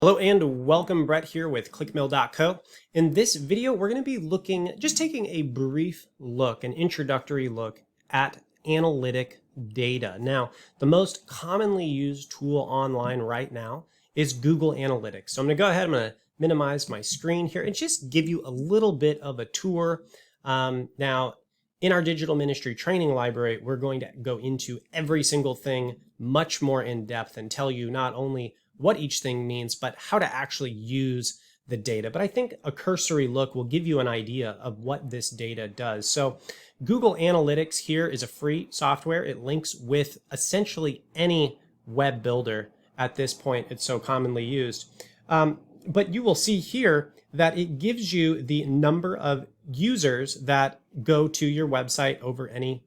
Hello and welcome, Brett here with Clickmill.co. In this video, we're going to be taking a brief look, an introductory look at analytic data. Now, the most commonly used tool online right now is Google Analytics. So I'm going to go ahead, I'm going to minimize my screen here and just give you a little bit of a tour. Now, in our digital ministry training library, we're going to go into every single thing much more in depth and tell you not only what each thing means, but how to actually use the data. But I think a cursory look will give you an idea of what this data does. So Google Analytics here is a free software. It links with essentially any web builder at this point. It's so commonly used. But you will see here that it gives you the number of users that go to your website over any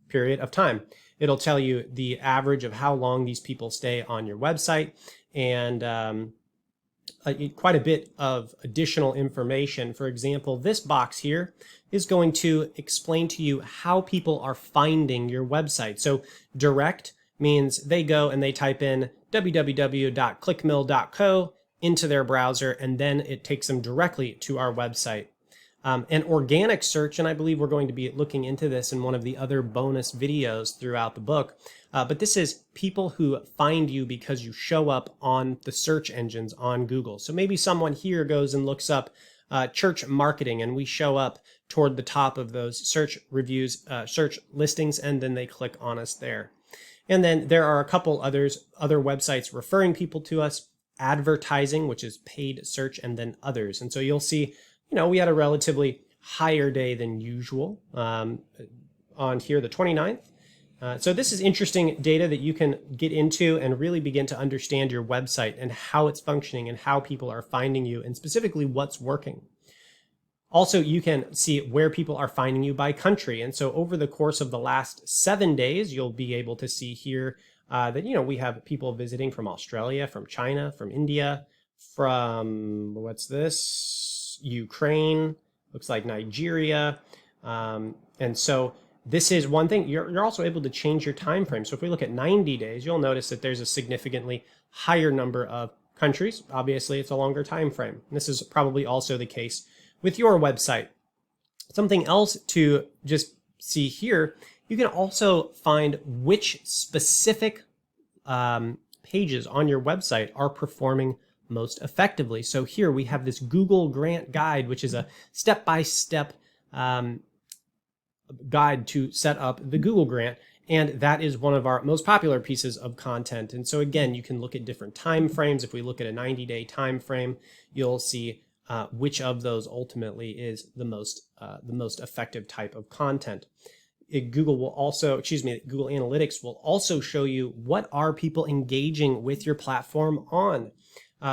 period of time. It'll tell you the average of how long these people stay on your website, and quite a bit of additional information. For example, this box here is going to explain to you how people are finding your website. So direct means they go and they type in www.clickmill.co into their browser, and then it takes them directly to our website. And organic search, and I believe we're going to be looking into this in one of the other bonus videos throughout the book, but this is people who find you because you show up on the search engines on Google. So maybe someone here goes and looks up church marketing, and we show up toward the top of those search reviews, search listings, and then they click on us there. And then there are a couple other websites referring people to us, advertising, which is paid search, and then others. And so you'll see, we had a relatively higher day than usual on here, the 29th. So this is interesting data that you can get into and really begin to understand your website and how it's functioning and how people are finding you and specifically what's working. Also, you can see where people are finding you by country. And so over the course of the last 7 days, you'll be able to see here that, we have people visiting from Australia, from China, from India, from, what's this? Ukraine, looks like Nigeria. And so this is one thing. You're also able to change your time frame. So if we look at 90 days, you'll notice that there's a significantly higher number of countries. Obviously, it's a longer time frame. And this is probably also the case with your website. Something else to just see here, you can also find which specific pages on your website are performing most effectively. So here we have this Google Grant Guide, which is a step-by-step guide to set up the Google Grant. And that is one of our most popular pieces of content. And so again, you can look at different time frames. If we look at a 90-day time frame, you'll see which of those ultimately is the most effective type of content. Google Analytics will also show you what are people engaging with your platform on.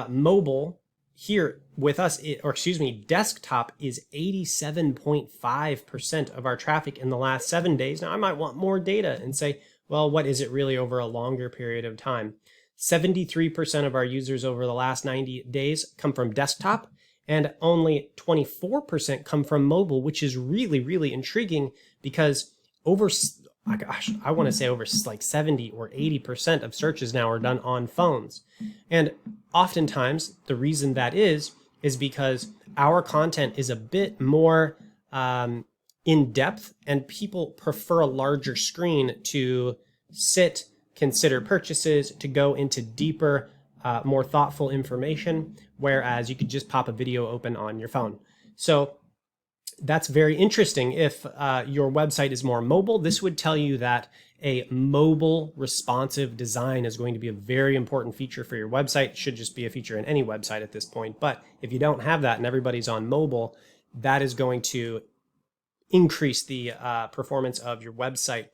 Mobile here with us, desktop is 87.5% of our traffic in the last 7 days. Now I might want more data and say, well, what is it really over a longer period of time? 73% of our users over the last 90 days come from desktop, and only 24% come from mobile, which is really, really intriguing because I want to say over like 70 or 80% of searches now are done on phones. And oftentimes the reason that is because our content is a bit more in depth, and people prefer a larger screen to sit, consider purchases, to go into deeper, more thoughtful information, whereas you could just pop a video open on your phone. So that's very interesting. If your website is more mobile, this would tell you that a mobile responsive design is going to be a very important feature for your website. It should just be a feature in any website at this point. But if you don't have that and everybody's on mobile, that is going to increase the performance of your website.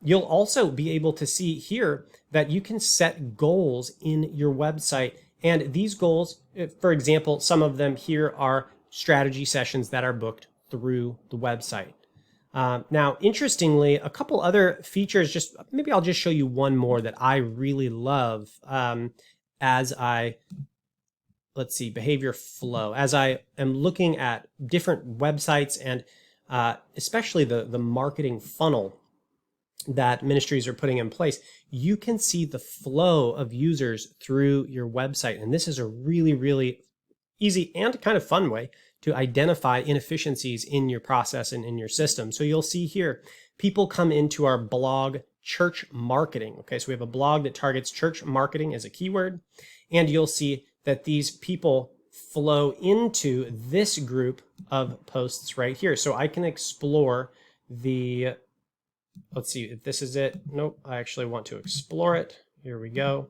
You'll also be able to see here that you can set goals in your website. And these goals, for example, some of them here are strategy sessions that are booked through the website. Now, interestingly, a couple other features, maybe I'll just show you one more that I really love behavior flow. As I am looking at different websites and especially the marketing funnel, that ministries are putting in place, you can see the flow of users through your website. And this is a really, really easy and kind of fun way to identify inefficiencies in your process and in your system. So you'll see here, people come into our blog, church marketing. Okay, so we have a blog that targets church marketing as a keyword. And you'll see that these people flow into this group of posts right here. So I can explore the, let's see if this is it. Nope, I actually want to explore it. Here we go.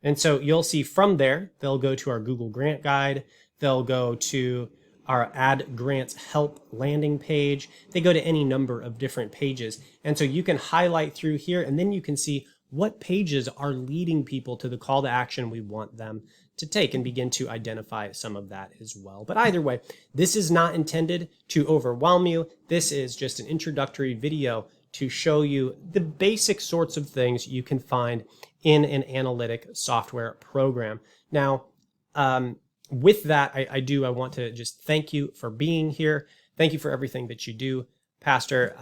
And so you'll see from there, they'll go to our Google Grant Guide. They'll go to our Add Grants Help landing page. They go to any number of different pages. And so you can highlight through here, and then you can see what pages are leading people to the call to action we want them to take, and begin to identify some of that as well. But either way, this is not intended to overwhelm you. This is just an introductory video to show you the basic sorts of things you can find in an analytic software program. Now, with that, I want to just thank you for being here. Thank you for everything that you do, Pastor.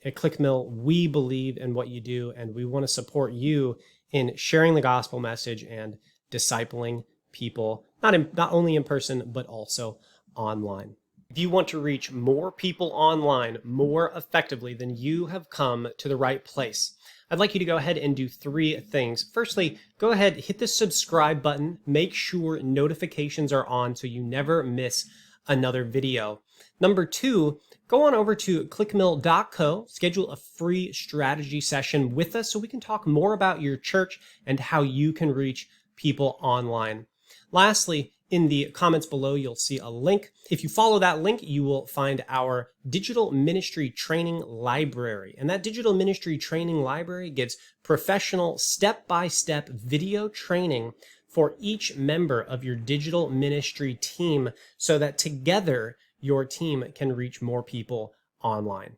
At Clickmill, we believe in what you do, and we want to support you in sharing the gospel message and discipling people, not only in person, but also online. If you want to reach more people online more effectively, then you have come to the right place. I'd like you to go ahead and do 3 things. Firstly, go ahead, hit the subscribe button. Make sure notifications are on so you never miss another video. Number 2, go on over to clickmill.co, schedule a free strategy session with us so we can talk more about your church and how you can reach people online. Lastly, in the comments below, you'll see a link. If you follow that link, you will find our digital ministry training library. And that digital ministry training library gives professional step-by-step video training for each member of your digital ministry team so that together your team can reach more people online.